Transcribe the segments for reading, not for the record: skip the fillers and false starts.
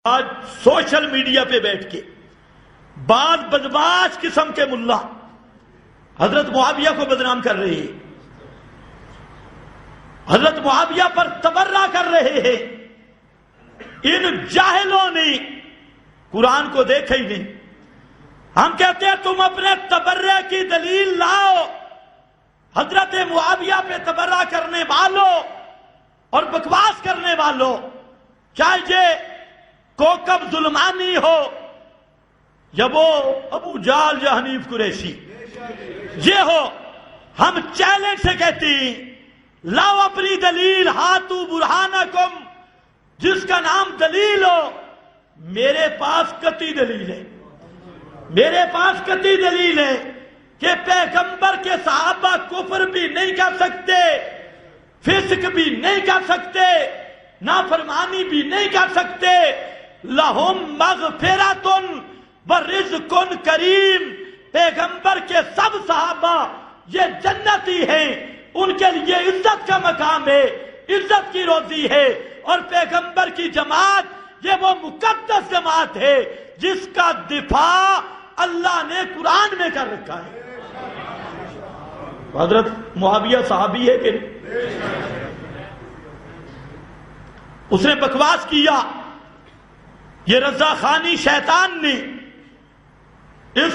آج social media پہ بیٹھ کے بعض بدماش قسم کے ملا حضرت معاویہ کو بدنام کر رہے ہیں، حضرت معاویہ پر تبرہ کر رہے ہیں۔ ان جاہلوں نے قرآن کو دیکھا ہی نہیں۔ ہم کہتے ہیں تم اپنے تبرہ کی دلیل لاؤ۔ حضرت معاویہ پہ تبرہ کرنے والوں اور بکواس کرنے والوں، چاہے یہ کوکب ظلمانی ہو یا وہ ابو جہل یا حنیف قریشی، یہ ہو، ہم چیلنج سے کہتے ہیں لاؤ اپنی دلیل، ہاتھو برہانکم، جس کا نام دلیل ہو۔ میرے پاس قطعی دلیل ہے، میرے پاس قطعی دلیل ہے کہ پیغمبر کے صحابہ کفر بھی نہیں کر سکتے، فسق بھی نہیں کر سکتے، نافرمانی بھی نہیں کر سکتے۔ لہم مغفرۃ ورزق کریم، پیغمبر کے سب صحابہ یہ جنتی ہیں، ان کے لیے عزت کا مقام ہے، عزت کی روزی ہے، اور پیغمبر کی جماعت یہ وہ مقدس جماعت ہے جس کا دفاع اللہ نے قرآن میں کر رکھا ہے۔ حضرت معاویہ صحابی ہے کہ اس نے بکواس کیا، یہ رضا خانی شیطان نے، اس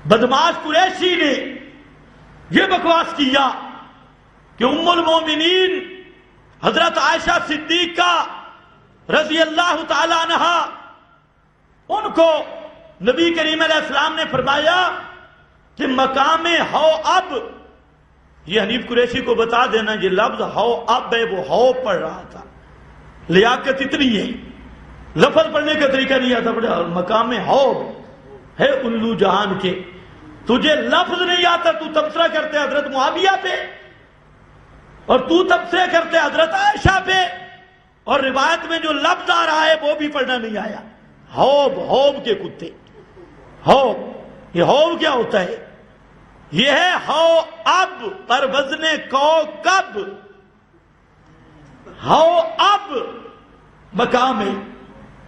بدماش قریشی نے یہ بکواس کیا کہ ام المومنین حضرت عائشہ صدیقہ رضی اللہ تعالی عنہ، ان کو نبی کریم علیہ السلام نے فرمایا کہ مقام ہو اب، یہ حنیف قریشی کو بتا دینا یہ لفظ ہو اب ہے، وہ ہو پڑھ رہا تھا، لیاقت اتنی ہے، لفظ پڑھنے کا طریقہ نہیں آتا، بڑا مقام ہو ہے الو جہان کے، تجھے لفظ نہیں آتا، تو تبصرہ کرتے حضرت معاویہ پہ اور تو تبصرے کرتے حضرت عائشہ پہ، اور روایت میں جو لفظ آ رہا ہے وہ بھی پڑھنا نہیں آیا۔ ہوب، ہوب کے کتے، ہوب، یہ ہوب کیا ہوتا ہے؟ یہ ہے ہو اب پر وزن کوکب، ہو اب مقام ہے،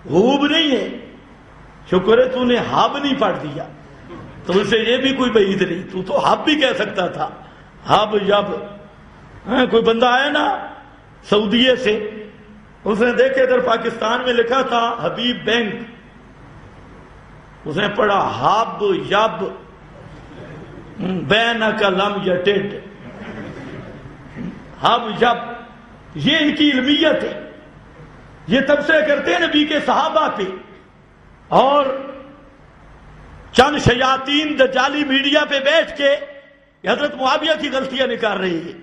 ہوب نہیں ہے۔ شکر ہے تو نے ہب نہیں پڑھ دیا، تو اسے یہ بھی کوئی بعید نہیں، تو تو ہب بھی کہہ سکتا تھا، ہب یب۔ کوئی بندہ آیا نا سعودیے سے، اس نے دیکھے ادھر پاکستان میں لکھا تھا حبیب بینک، اس نے پڑھا ہب یب بینک لم یٹڈ، ہب یب، یہ ان کی علمیت ہے، یہ تبصرے کرتے ہیں نبی کے صحابہ پہ، اور چند شیاطین دجالی میڈیا پہ بیٹھ کے حضرت معاویہ کی غلطیاں نکال رہی ہے،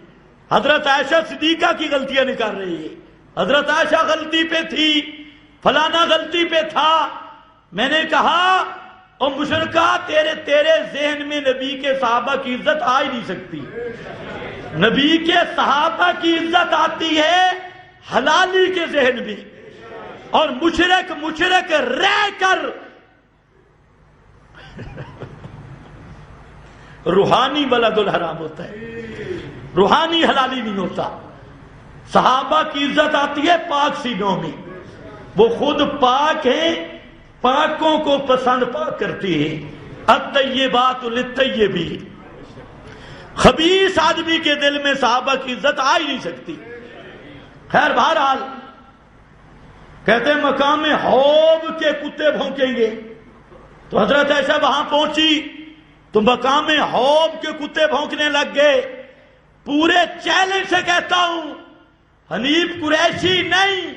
حضرت عائشہ صدیقہ کی غلطیاں نکال رہی ہے، حضرت عائشہ غلطی پہ تھی، فلانا غلطی پہ تھا۔ میں نے کہا او مشرکہ، تیرے ذہن میں نبی کے صحابہ کی عزت آ ہی نہیں سکتی۔ نبی کے صحابہ کی عزت آتی ہے حلالی کے ذہن میں، اور مشرک رہ کر روحانی ولد الحرام ہوتا ہے، روحانی حلالی نہیں ہوتا۔ صحابہ کی عزت آتی ہے پاک سینوں میں، وہ خود پاک ہیں، پاکوں کو پسند پاک کرتی ہیں۔ الطیبات للطیبین، خبیث آدمی کے دل میں صحابہ کی عزت آ ہی نہیں سکتی۔ خیر بہرحال کہتے ہیں مقام حوب کے کتے بھونکیں گے، تو حضرت عائشہ وہاں پہنچی تو مقام حوب کے کتے بھونکنے لگ گئے۔ پورے چیلنج سے کہتا ہوں، حنیف قریشی نہیں،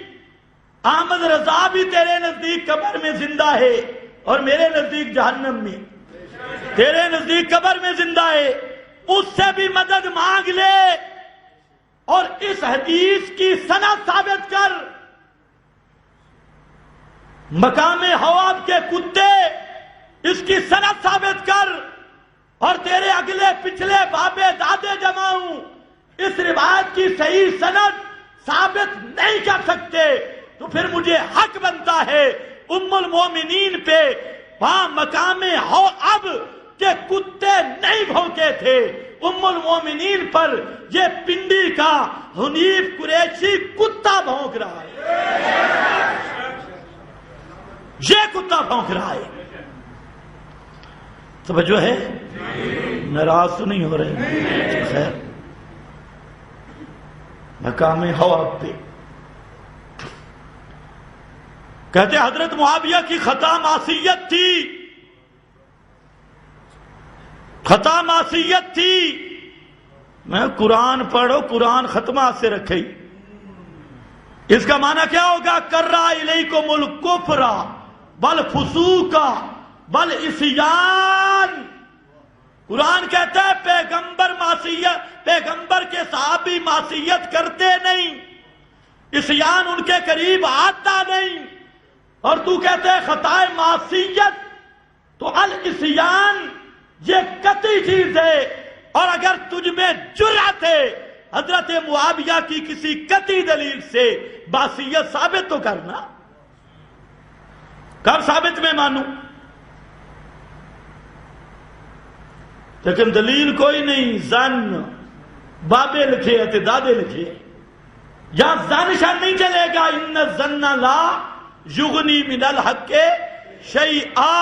احمد رضا بھی تیرے نزدیک قبر میں زندہ ہے اور میرے نزدیک جہنم میں، تیرے نزدیک قبر میں زندہ ہے، اس سے بھی مدد مانگ لے اور اس حدیث کی سند ثابت کر۔ مقام حواب کے کتے، اس کی سند ثابت کر، اور تیرے اگلے پچھلے بابے دادے جمع ہوں، اس روایت کی صحیح سند ثابت نہیں کر سکتے، تو پھر مجھے حق بنتا ہے ام المومنین پہ وہاں مقام حواب کے کتے نہیں بھونکے تھے، ام المومنین پر یہ پنڈی کا حنیف قریشی کتا بھونک رہا ہے۔ یہ کتا بھونک رہا ہے. توجہ ہے؟ ناراض تو نہیں ہو رہے؟ خیر، مقام ہوا پہ کہتے حضرت معاویہ کی خطا معصیت تھی، خطا معصیت تھی. میں قرآن پڑھو، قرآن ختمہ سے رکھے. اس کا معنی کیا ہوگا؟ کرا الیکم الکفر والفسوق والعصیان. قرآن کہتا ہے پیغمبر کے صحابی معصیت کرتے نہیں، عصیان ان کے قریب آتا نہیں. اور تو کہتے ہے خطائے معصیت. تو العصیان یہ قطعی چیز ہے، اور اگر تجھ میں جرأت ہے حضرت معاویہ کی کسی قطعی دلیل سے معصیت ثابت تو کرنا. کب ثابت میں مانوں؟ لیکن دلیل کوئی نہیں. زن بابے لکھے ہیں، دادے لکھے ہیں. یہاں زن شان نہیں چلے گا. ان الظن لا یغنی من الحق شیئا.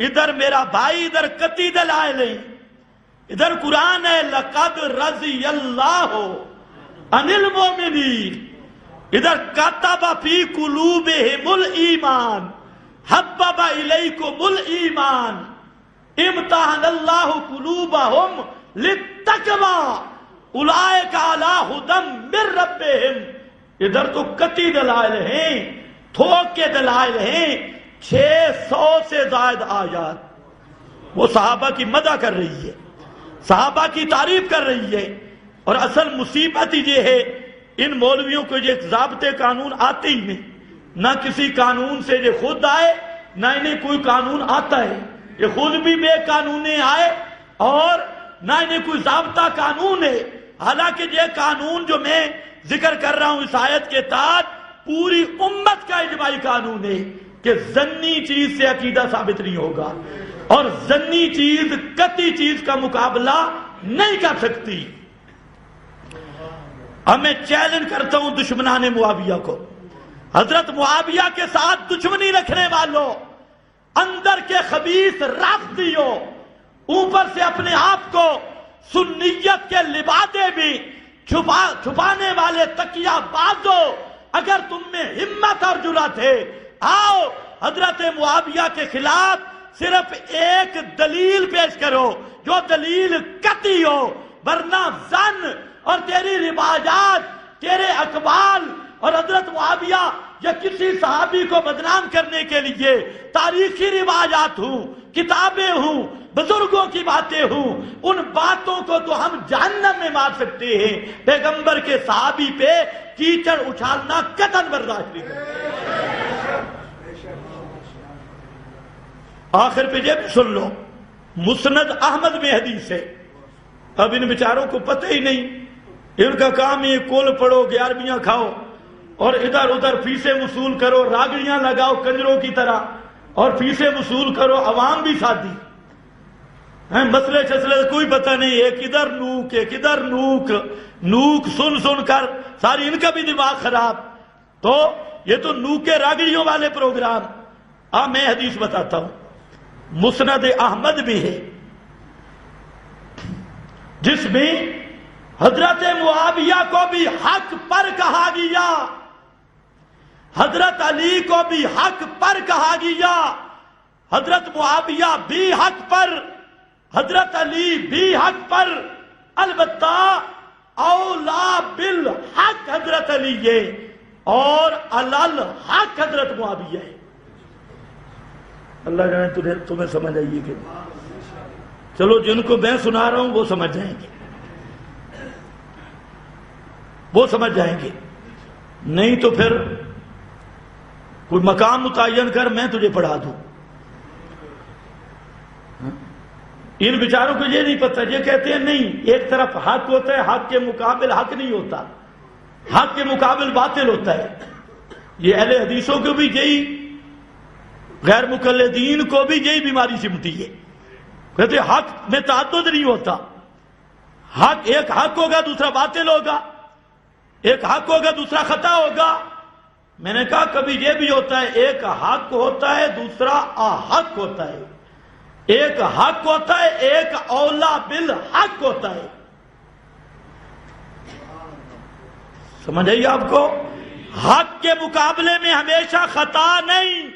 ادھر میرا بھائی، ادھر قطعی دلائل ہیں. ادھر قرآن ہے لقد رضی اللہ عن المؤمنین. ادھر کتب فی قلوبہم الایمان حبب الیکم الایمان امتحن اللہ قلوبہم للتقوی اولئک علی ھدی من ربہم. ادھر تو قطعی دلائل ہیں، تھوک کے دلائل ہیں. 600 سے زائد آیات وہ صحابہ کی مدح کر رہی ہے، صحابہ کی تعریف کر رہی ہے. اور اصل مصیبت یہ ہے ان مولویوں کو یہ ضابطے قانون آتے ہی نہیں. نہ کسی قانون سے یہ خود آئے، نہ انہیں کوئی قانون آتا ہے. یہ خود بھی بے قانونے آئے اور نہ انہیں کوئی ضابطہ قانون ہے. حالانکہ یہ قانون جو میں ذکر کر رہا ہوں اس آیت کے تحت پوری امت کا اجماعی قانون ہے کہ زنی چیز سے عقیدہ ثابت نہیں ہوگا، اور زنی چیز قطعی چیز کا مقابلہ نہیں کر سکتی. اب میں چیلنج کرتا ہوں دشمنان معاویہ کو، حضرت معاویہ کے ساتھ دشمنی رکھنے والوں، اندر کے خبیث رافضیوں، اوپر سے اپنے آپ کو سنیت کے لبادے بھی چھپانے والے تکیہ بازو، اگر تم میں ہمت اور جرأت ہے آؤ حضرت معاویہ کے خلاف صرف ایک دلیل پیش کرو جو دلیل قطعی ہو. ورنہ زن اور تیری روایات، تیرے اقوال اور حضرت معاویہ یا کسی صحابی کو بدنام کرنے کے لیے تاریخی روایات ہوں، کتابیں ہوں، بزرگوں کی باتیں ہوں، ان باتوں کو تو ہم جہنم میں مار سکتے ہیں. پیغمبر کے صحابی پہ کیچڑ اچھالنا قطعاً برداشت نہیں کرتے. آخر پہ یہ بھی سن لو، مسند احمد میں حدیث ہے. اب ان بیچاروں کو پتہ ہی نہیں، ان کا کام یہ کول پڑھو، 11ویں کھاؤ اور ادھر ادھر فیسیں وصول کرو، راگڑیاں لگاؤ کنجروں کی طرح اور فیسیں وصول کرو. عوام بھی ساتھی مسئلے چسلے کوئی پتہ نہیں. ایک ادھر نوک، ایک ادھر نوک سن کر ساری ان کا بھی دماغ خراب. تو یہ تو نوکے راگڑیوں والے پروگرام. اب میں حدیث بتاتا ہوں، مسند احمد بھی ہے جس میں حضرت معاویہ کو بھی حق پر کہا گیا، حضرت علی کو بھی حق پر کہا گیا. حضرت معاویہ بھی حق پر، حضرت علی بھی حق پر. البتہ اولا بالحق حضرت علی ہے اور علل حق حضرت معاویہ ہے. اللہ جانے تمہیں سمجھ آئیے کہ چلو جن کو میں سنا رہا ہوں وہ سمجھ جائیں گے، وہ سمجھ جائیں گے. نہیں تو پھر کوئی مقام متعین کر میں تجھے پڑھا دوں. ان بیچاروں کو یہ نہیں پتہ. یہ کہتے ہیں نہیں، ایک طرف حق ہوتا ہے، حق کے مقابل حق نہیں ہوتا، حق کے مقابل باطل ہوتا ہے. یہ اہل حدیثوں کو بھی یہی، غیر مقلدین کو بھی یہی بیماری سمٹی ہے. کہتے ہیں حق میں تعدد نہیں ہوتا، حق ایک حق ہوگا دوسرا باطل ہوگا، ایک حق ہوگا دوسرا خطا ہوگا. میں نے کہا کبھی یہ بھی ہوتا ہے ایک حق ہوتا ہے دوسرا احق ہوتا ہے، ایک حق ہوتا ہے ایک اولا بالحق ہوتا ہے. سمجھ آئیے آپ کو؟ حق کے مقابلے میں ہمیشہ خطا نہیں،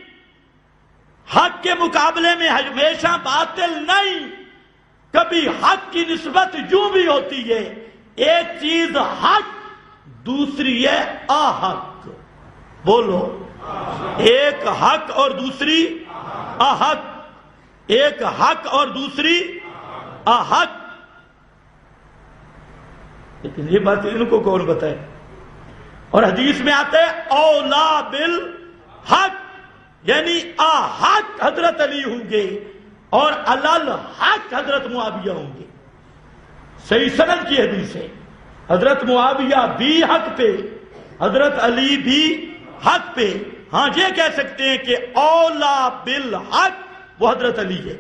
حق کے مقابلے میں ہمیشہ باطل نہیں. کبھی حق کی نسبت یوں بھی ہوتی ہے، ایک چیز حق دوسری ہے احق. بولو، ایک حق اور دوسری احق، ایک حق اور دوسری احق. لیکن یہ بات ان کو کون بتائے؟ اور حدیث میں آتا ہے اولا بالحق، یعنی احق حضرت علی ہوں گے اور علل حق حضرت معاویہ ہوں گے. صحیح سند کی حدیث ہے، حضرت معاویہ بھی حق پہ، حضرت علی بھی حق پہ. ہاں یہ کہہ سکتے ہیں کہ اولا بالحق وہ حضرت علی ہے.